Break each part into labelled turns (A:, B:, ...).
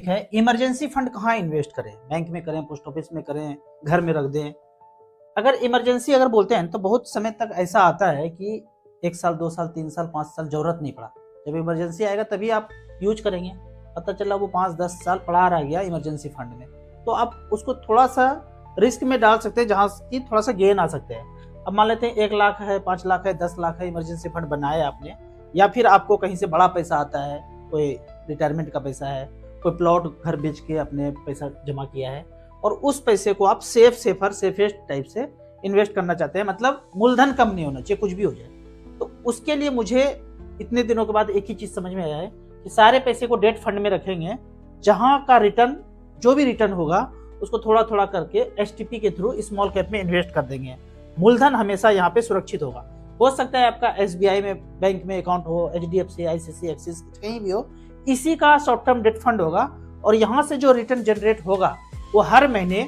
A: है emergency fund कहाँ invest करें, बैंक में करें, पोस्ट ऑफिस में करें, घर में रख दें। अगर इमरजेंसी अगर बोलते हैं तो बहुत समय तक ऐसा आता है कि 1 साल 2 साल 3 साल 5 साल जरूरत नहीं पड़ा, जब इमरजेंसी आएगा तभी आप यूज करेंगे। पता चला वो 5-10 साल पड़ा रह गया इमरजेंसी फंड में, तो आप उसको थोड़ा सा रिस्क में डाल सकते हैं जहाँ की थोड़ा सा गेन आ सकते हैं। अब मान लेते हैं 1 लाख है, 5 लाख है, 10 लाख है, इमरजेंसी फंड बनाया आपने, या फिर आपको कहीं से बड़ा पैसा आता है, कोई रिटायरमेंट का पैसा है, कोई प्लॉट घर बेच के अपने पैसा जमा किया है और उस पैसे को आप सेफेस्ट टाइप से इन्वेस्ट करना चाहते हैं, मतलब मूलधन कम नहीं होना चाहिए, कुछ भी हो जाए। तो उसके लिए मुझे इतने दिनों के बाद एक ही चीज समझ में आया है कि सारे पैसे को डेट फंड में रखेंगे, जहां का रिटर्न जो भी रिटर्न होगा उसको थोड़ा थोड़ा करके एसटीपी के थ्रू स्मॉल कैप में इन्वेस्ट कर देंगे। मूलधन हमेशा यहाँ पे सुरक्षित होगा। हो सकता है आपका एसबीआई में बैंक में अकाउंट हो, एचडीएफसी, आईसीआईसीआई, एक्सिस कहीं भी हो, इसी का शॉर्ट टर्म डेट फंड होगा और यहाँ से जो रिटर्न जनरेट होगा वो हर महीने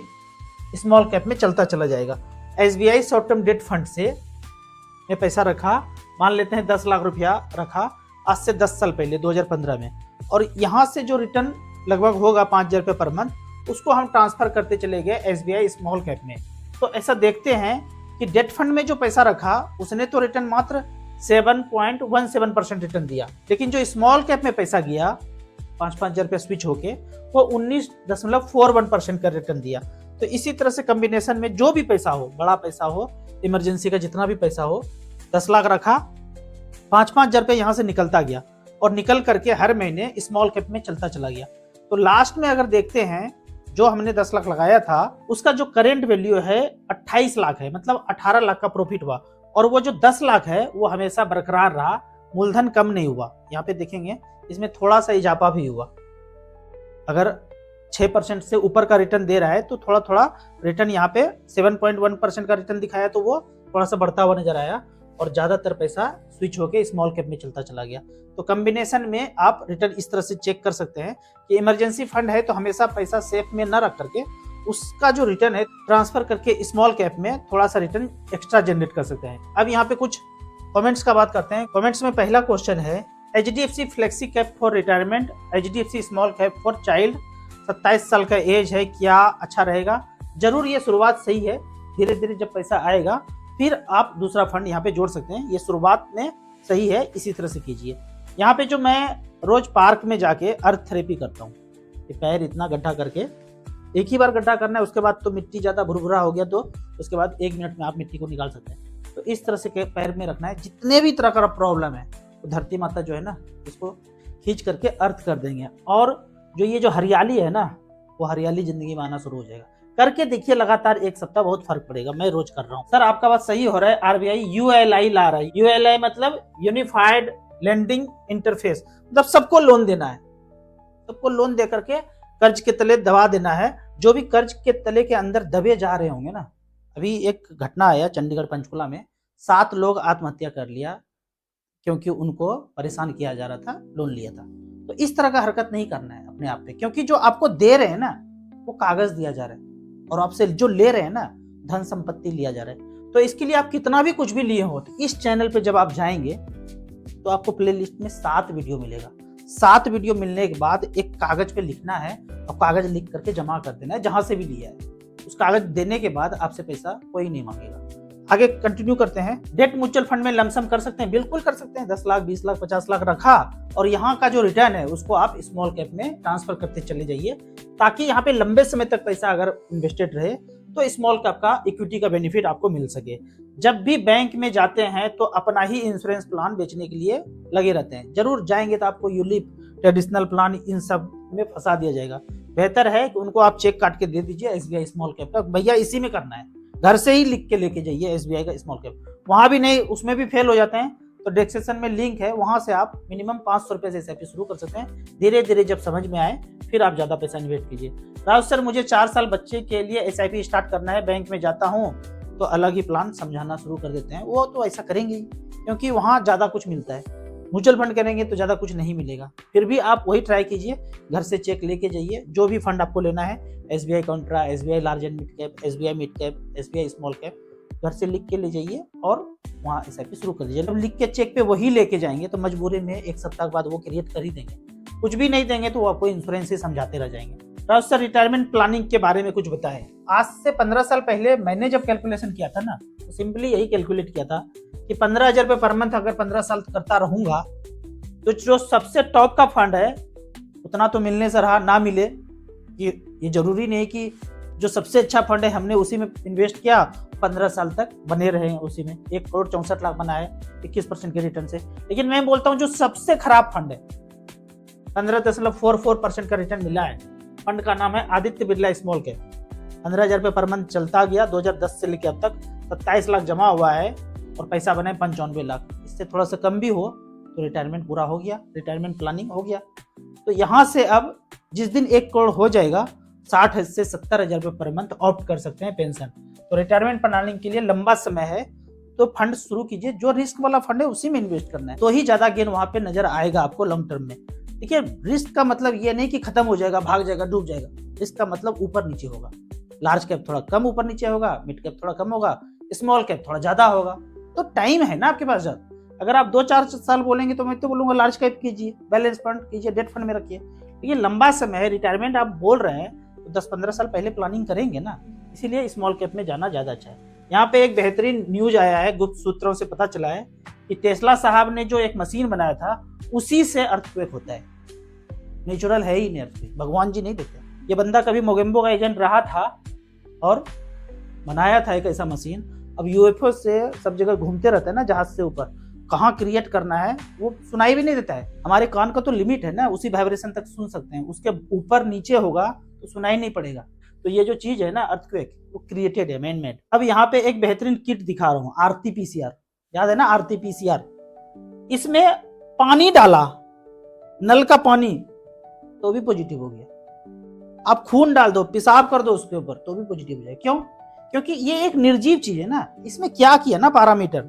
A: स्मॉल कैप में चलता चला जाएगा। SBI short term debt fund से मैं पैसा रखा, मान लेते हैं 10 लाख रुपया रखा आज से 10 साल पहले 2015 में, और यहाँ से जो रिटर्न लगभग होगा 5,000 रुपये पर मंथ, उसको हम ट्रांसफर करते चले गए एसबीआई स्मॉल कैप में। तो ऐसा देखते हैं कि डेट फंड में जो पैसा रखा उसने तो रिटर्न मात्र 7.17% रिटर्न दिया, लेकिन जो स्मॉल कैप में पैसा गया 5,000 रुपये स्विच होके वो 19.41% का रिटर्न दिया। तो इसी तरह से कॉम्बिनेशन में जो भी पैसा हो, बड़ा पैसा हो, इमरजेंसी का जितना भी पैसा हो, 10 लाख रखा, 5,000 रुपये यहाँ से निकलता गया और निकल करके हर महीने स्मॉल कैप में चलता चला गया। तो लास्ट में अगर देखते हैं जो हमने 10 लाख लगाया था उसका जो करेंट वैल्यू है 28 लाख है, मतलब 18 लाख का प्रॉफिट हुआ, और वो जो 10 लाख है वो हमेशा बरकरार रहा, मूलधन कम नहीं हुआ। यहाँ पे देखेंगे इसमें थोड़ा सा इजाफा भी हुआ। अगर 6% से ऊपर का रिटर्न दे रहा है तो थोड़ा थोड़ा रिटर्न यहाँ पे 7.1% का रिटर्न दिखाया, तो वो थोड़ा सा बढ़ता हुआ नजर आया और ज्यादातर पैसा स्विच होके स्मॉल कैप में चलता चला गया। तो कॉम्बिनेशन में आप रिटर्न इस तरह से चेक कर सकते हैं कि इमरजेंसी फंड है तो हमेशा पैसा सेफ में न रख करके उसका जो रिटर्न है ट्रांसफर करके स्मॉल कैप में थोड़ा सा रिटर्न एक्स्ट्रा जनरेट कर सकते हैं। अब यहाँ पे कुछ कमेंट्स का बात करते हैं। कमेंट्स में पहला क्वेश्चन है, HDFC flexi cap for retirement, HDFC small cap for child, 27 साल का एज है, क्या अच्छा रहेगा? जरूर ये शुरुआत सही है, धीरे धीरे जब पैसा आएगा फिर आप दूसरा फंड यहाँ पे जोड़ सकते हैं। ये शुरुआत में सही है, इसी तरह से कीजिए। यहाँ पे जो मैं रोज पार्क में जाके अर्थ थेरेपी करता हूँ, पैर इतना गड्ढा करके, एक ही बार गड्ढा करना है, उसके बाद तो मिट्टी ज्यादा भुरभुरा हो गया तो उसके बाद 1 मिनट में आप मिट्टी को निकाल सकते हैं। तो इस तरह से पैर में रखना है। जितने भी तरह का प्रॉब्लम है तो धरती माता जो है ना इसको खींच करके अर्थ कर देंगे, और जो ये जो हरियाली है ना वो हरियाली जिंदगी में आना शुरू हो जाएगा। करके देखिए, लगातार 1 सप्ताह बहुत फर्क पड़ेगा। मैं रोज कर रहा हूँ। सर आपका बात सही हो रहा है, आरबीआई यूएलआई ला रहा है। यूएलआई मतलब यूनिफाइड लेंडिंग इंटरफेस, मतलब सबको लोन देना है, सबको लोन दे करके कर्ज के तले दबा देना है। जो भी कर्ज के तले के अंदर दबे जा रहे होंगे ना, अभी एक घटना आया चंडीगढ़ पंचकुला में, 7 लोग आत्महत्या कर लिया क्योंकि उनको परेशान किया जा रहा था, लोन लिया था। तो इस तरह का हरकत नहीं करना है अपने आप पे, क्योंकि जो आपको दे रहे हैं ना वो कागज दिया जा रहा है और आपसे जो ले रहे हैं ना धन संपत्ति लिया जा रहा है। तो इसके लिए आप कितना भी कुछ भी लिए हो तो इस चैनल पे जब आप जाएंगे तो आपको प्लेलिस्ट में 7 वीडियो मिलेगा। 7 वीडियो मिलने के बाद एक कागज पे लिखना है और कागज लिख करके जमा कर देना है जहां से भी लिया है। उस कागज देने के बाद आपसे पैसा कोई नहीं मांगेगा। आगे कंटिन्यू करते हैं। डेट म्यूचुअल फंड में लमसम कर सकते हैं, बिल्कुल कर सकते हैं। 10 लाख 20 लाख 50 लाख रखा और यहाँ का जो रिटर्न है उसको आप स्मॉल कैप में ट्रांसफर करते चले जाइए, ताकि यहाँ पे लंबे समय तक पैसा अगर इन्वेस्टेड रहे तो स्मॉल कैप का इक्विटी का बेनिफिट आपको मिल सके। जब भी बैंक में जाते हैं तो अपना ही इंश्योरेंस प्लान बेचने के लिए लगे रहते हैं। जरूर जाएंगे तो आपको यूलिप, ट्रेडिशनल प्लान, इन सब में फंसा दिया जाएगा। बेहतर है कि उनको आप चेक काट के दे दीजिए एसबीआई स्मॉल कैप का, भैया इसी में करना है, घर से ही लिख के लेके जाइए एसबीआई का स्मॉल कैप। वहां भी नहीं, उसमें भी फेल हो जाते हैं तो डिस्क्रिप्शन में लिंक है, वहां से आप मिनिमम 500 रुपए से एसआईपी शुरू कर सकते हैं। धीरे धीरे जब समझ में आए फिर आप ज्यादा पैसा इन्वेस्ट कीजिए। राहुल सर मुझे 4 साल बच्चे के लिए एसआईपी स्टार्ट करना है, बैंक में जाता हूँ तो अलग ही प्लान समझाना शुरू कर देते हैं। वो तो ऐसा करेंगे ही क्योंकि वहां ज्यादा कुछ मिलता है। म्यूचुअल फंड करेंगे तो ज्यादा कुछ नहीं मिलेगा। फिर भी आप वही ट्राई कीजिए, घर से चेक लेके जाइए। जो भी फंड आपको लेना है, SBI Contra, SBI large and mid cap, SBI mid cap, SBI small cap, घर से लिख के ले जाइए और वहाँ एसआईपी शुरू कर दीजिए। जब लिख के चेक पे वही लेके जाएंगे तो मजबूरी में 1 सप्ताह के बाद वो क्रिएट कर ही देंगे। कुछ भी नहीं देंगे तो वो आपको इंश्योरेंस ही समझाते रह जाएंगे। राउत सर, रिटायरमेंट प्लानिंग के बारे में कुछ बताएं। आज से 15 साल पहले मैंने जब कैलकुलेशन किया था ना, तो सिंपली यही कैलकुलेट किया था कि 15,000 रुपये पर मंथ अगर 15 साल करता रहूंगा तो जो सबसे टॉप का फंड है उतना तो मिलने से रहा, ना मिले ये जरूरी नहीं कि जो सबसे अच्छा फंड है हमने उसी में इन्वेस्ट किया 15 साल तक बने रहे हैं उसी में, 1,64,00,000 बनाए 21% के रिटर्न से। लेकिन मैं बोलता हूँ जो सबसे खराब फंड है 15.44% का रिटर्न मिला है, फंड का नाम है आदित्य बिरला स्मॉल कैप। 15,000 रुपये पर मंथ चलता गया 2010 से लेकर अब तक 27 लाख जमा हुआ है और पैसा बने 95 लाख। इससे थोड़ा सा कम भी हो तो रिटायरमेंट पूरा हो गया, रिटायरमेंट प्लानिंग हो गया। तो यहाँ से अब जिस दिन 1 करोड़ हो जाएगा 60 से 70,000 रुपये पर मंथ ऑप्ट कर सकते हैं पेंशन। तो रिटायरमेंट प्लानिंग के लिए लंबा समय है तो फंड शुरू कीजिए, जो रिस्क वाला फंड है उसी में इन्वेस्ट करना है, तो ही ज्यादा गेन वहां पे नजर आएगा आपको लॉन्ग टर्म में। देखिए, रिस्क का मतलब ये नहीं कि खत्म हो जाएगा, भाग जाएगा, डूब जाएगा। रिस्क का मतलब ऊपर नीचे होगा। लार्ज कैप थोड़ा कम ऊपर नीचे होगा, मिड कैप थोड़ा कम होगा, स्मॉल कैप थोड़ा ज्यादा होगा। तो टाइम है ना आपके पास ज्यादा। अगर आप 2-4 साल बोलेंगे तो मैं तो बोलूंगा लार्ज कैप कीजिए, बैलेंस फंड कीजिए, डेट फंड में रखिए। लेकिन लंबा समय है, रिटायरमेंट आप बोल रहे हैं तो 10-15 साल पहले प्लानिंग करेंगे ना, इसीलिए स्मॉल कैप में जाना ज्यादा अच्छा है। यहाँ पे एक बेहतरीन न्यूज आया है, गुप्त सूत्रों से पता चला है कि टेस्ला साहब ने जो एक मशीन बनाया था उसी से अर्थक्वेक होता है। नेचुरल है ही नहीं अर्थक्वेक, भगवान जी नहीं देते। ये बंदा कभी मोगेम्बो का एजेंट रहा था और बनाया था एक ऐसा मशीन। अब यूएफओ से सब जगह घूमते रहता है ना जहाज से ऊपर, कहाँ क्रिएट करना है वो सुनाई भी नहीं देता है। हमारे कान का तो लिमिट है ना, उसी वाइब्रेशन तक सुन सकते हैं, उसके ऊपर नीचे होगा तो सुनाई नहीं पड़ेगा। तो ये जो चीज है ना अर्थक्वेक, वो क्रिएटेड है, मैन मेड। अब यहाँ पे एक बेहतरीन किट दिखा रहा हूँ, आरटीपीसीआर, याद है ना आरटीपीसीआर। इसमें पानी डाला, नल का पानी, तो भी पॉजिटिव हो गया। आप खून डाल दो, पेशाब कर दो उसके ऊपर, तो भी पॉजिटिव हो जाए। क्यों? क्योंकि ये एक निर्जीव चीज है ना। इसमें क्या किया ना पैरामीटर,